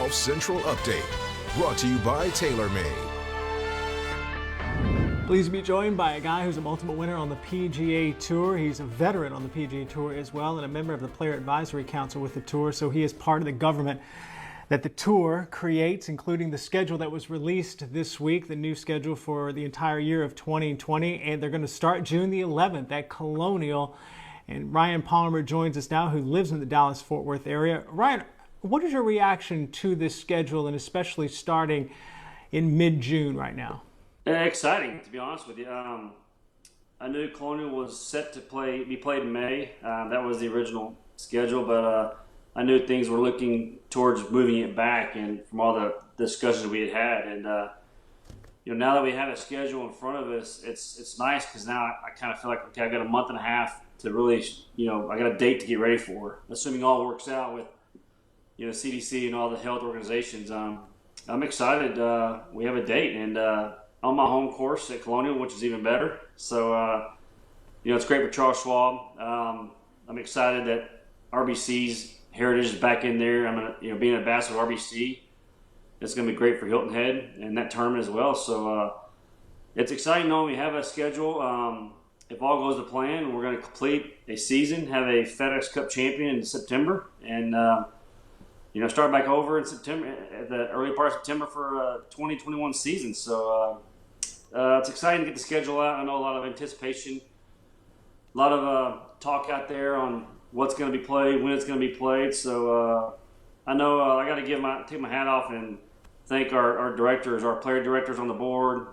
Golf Central Update, brought to you by TaylorMade. Pleased to be joined by a guy who's a multiple winner on the PGA Tour. He's a veteran on the PGA Tour as well and a member of the Player Advisory Council with the Tour, so he is part of the government that the Tour creates, including the schedule that was released this week, the new schedule for the entire year of 2020, and they're going to start June the 11th at Colonial. And Ryan Palmer joins us now, who lives in the Dallas-Fort Worth area. Ryan, what is your reaction to this schedule, and especially starting in mid-June right now? Exciting, to be honest with you. I knew Colonial was set to be played in May. That was the original schedule, but I knew things were looking towards moving it back, and from all the discussions we had. And now that we have a schedule in front of us, it's nice because now I kind of feel like, okay, I got a month and a half to really, I got a date to get ready for. Assuming all works out with, CDC and all the health organizations. I'm excited. We have a date, and on my home course at Colonial, which is even better. So, it's great for Charles Schwab. I'm excited that RBC's heritage is back in there. I'm gonna, being an ambassador of RBC, it's gonna be great for Hilton Head and that tournament as well. So it's exciting knowing we have a schedule. If all goes to plan, we're gonna complete a season, have a FedEx Cup champion in September, and start back over in September, at the early part of September for 2021 season. So it's exciting to get the schedule out. I know a lot of anticipation, a lot of talk out there on what's going to be played, when it's going to be played. So I know I got to take my hat off and thank our directors, our player directors on the board,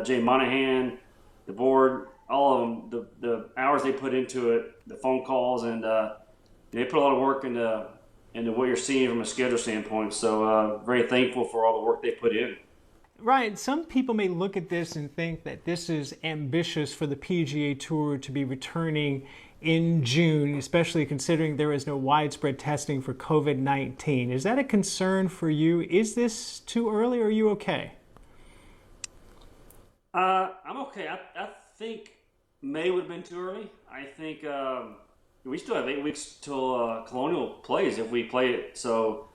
Jay Monahan, the board, all of them, the hours they put into it, the phone calls, and they put a lot of work into what you're seeing from a schedule standpoint. So very thankful for all the work they put in. Ryan, some people may look at this and think that this is ambitious for the PGA Tour to be returning in June, especially considering there is no widespread testing for COVID-19. Is that a concern for you? Is this too early, or are you okay? I'm okay. I think May would have been too early. I think we still have 8 weeks till Colonial plays if we play it. So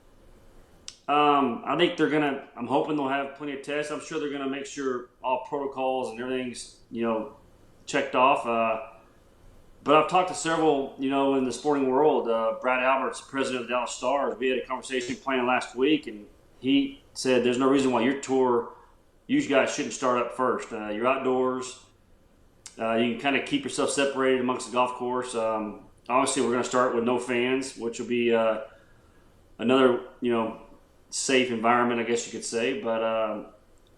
I think I'm hoping they'll have plenty of tests. I'm sure they're going to make sure all protocols and everything's, checked off. But I've talked to several, in the sporting world. Brad Alberts, president of the Dallas Stars, we had a conversation planning last week, and he said there's no reason why your tour, you guys shouldn't start up first. You're outdoors. You can kind of keep yourself separated amongst the golf course. Obviously, we're going to start with no fans, which will be another, safe environment, I guess you could say. But,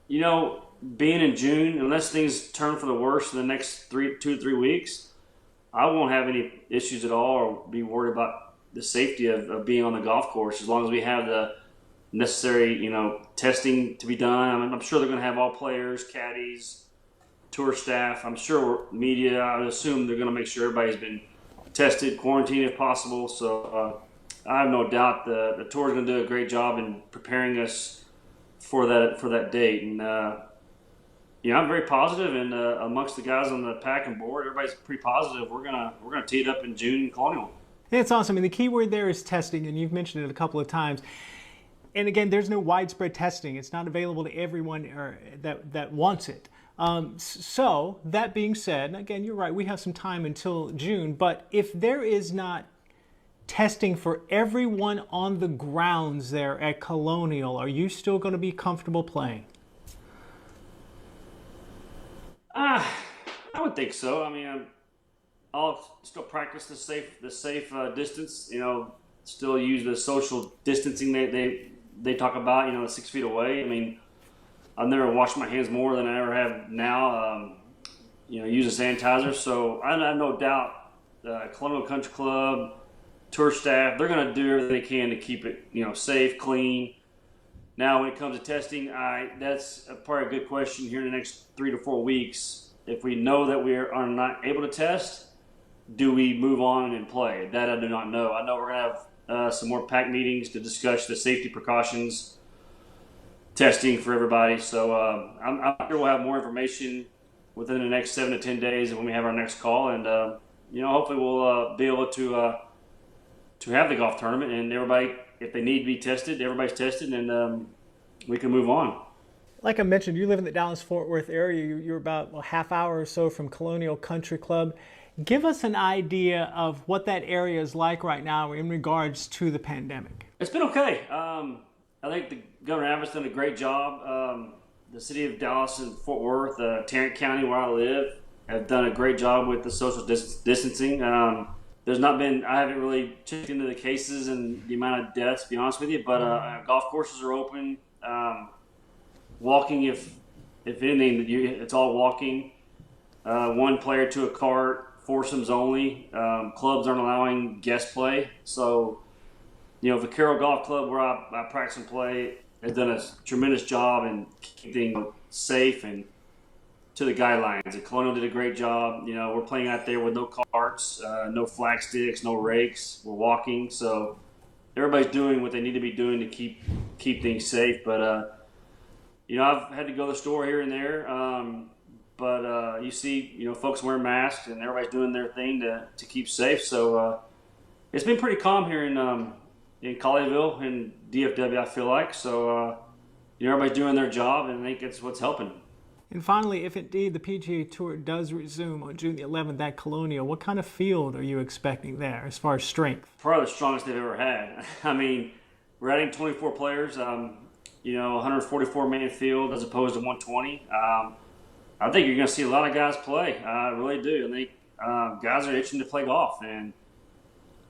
being in June, unless things turn for the worse in the next 2 to 3 weeks, I won't have any issues at all or be worried about the safety of being on the golf course as long as we have the necessary, testing to be done. I'm sure they're going to have all players, caddies, tour staff. I'm sure media, I would assume they're going to make sure everybody's been tested, quarantined if possible. So I have no doubt the tour is going to do a great job in preparing us for that date. And I'm very positive, and amongst the guys on the pack and board, everybody's pretty positive. We're gonna tee it up in June in Colonial. Yeah, it's awesome. The key word there is testing, and you've mentioned it a couple of times. And again, there's no widespread testing. It's not available to everyone that wants it. So that being said, again, you're right. We have some time until June, but if there is not testing for everyone on the grounds there at Colonial, are you still going to be comfortable playing? I would think so. I mean, I'll still practice the safe distance. Still use the social distancing they talk about. 6 feet away. I mean, I've never washed my hands more than I ever have now. Using sanitizer. So I have no doubt Colonial Country Club, tour staff, they're going to do everything they can to keep it safe, clean. Now, when it comes to testing, that's probably a good question here in the next 3 to 4 weeks. If we know that we are not able to test, do we move on and play? That I do not know. I know we're going to have some more pack meetings to discuss the safety precautions, testing for everybody. So I'm sure we'll have more information within the next 7 to 10 days when we have our next call. And, hopefully we'll be able to have the golf tournament and everybody if they need to be tested, everybody's tested, and we can move on. Like I mentioned, you live in the Dallas-Fort Worth area. You're about a half hour or so from Colonial Country Club. Give us an idea of what that area is like right now in regards to the pandemic. It's been okay. I think the Governor Abbott's done a great job. The city of Dallas and Fort Worth, Tarrant County, where I live, have done a great job with the social distancing. There's not been, I haven't really checked into the cases and the amount of deaths, to be honest with you, but golf courses are open. Walking, if anything, it's all walking. One player to a cart, foursomes only. Clubs aren't allowing guest play. So, Vaquero Golf Club, where I practice and play, has done a tremendous job in keeping things safe and to the guidelines. And Colonial did a great job. We're playing out there with no carts, no flag sticks, no rakes. We're walking. So everybody's doing what they need to be doing to keep things safe. But, I've had to go to the store here and there, but you see, folks wearing masks and everybody's doing their thing to keep safe. So it's been pretty calm here in Colleyville and DFW, I feel like. So everybody's doing their job, and I think it's what's helping. And finally, if indeed the PGA Tour does resume on June the 11th at Colonial, what kind of field are you expecting there as far as strength? Probably the strongest they've ever had. I mean, we're adding 24 players. 144-man field as opposed to 120. I think you're going to see a lot of guys play. I really do. I think guys are itching to play golf, and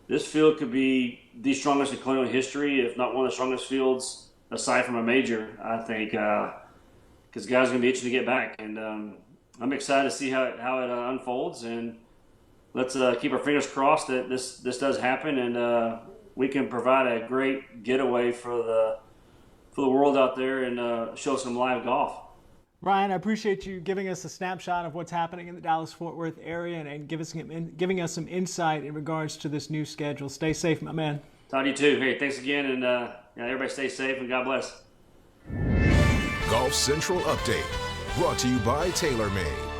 this field could be the strongest in Colonial history, if not one of the strongest fields aside from a major, I think, because guys are going to be itching to get back. And I'm excited to see how it unfolds, and let's keep our fingers crossed that this does happen, and we can provide a great getaway for the world out there and show some live golf. Ryan, I appreciate you giving us a snapshot of what's happening in the Dallas-Fort Worth area and giving us some insight in regards to this new schedule. Stay safe, my man. Todd, you too. Hey, thanks again, and everybody stay safe, and God bless. Golf Central Update, brought to you by TaylorMade.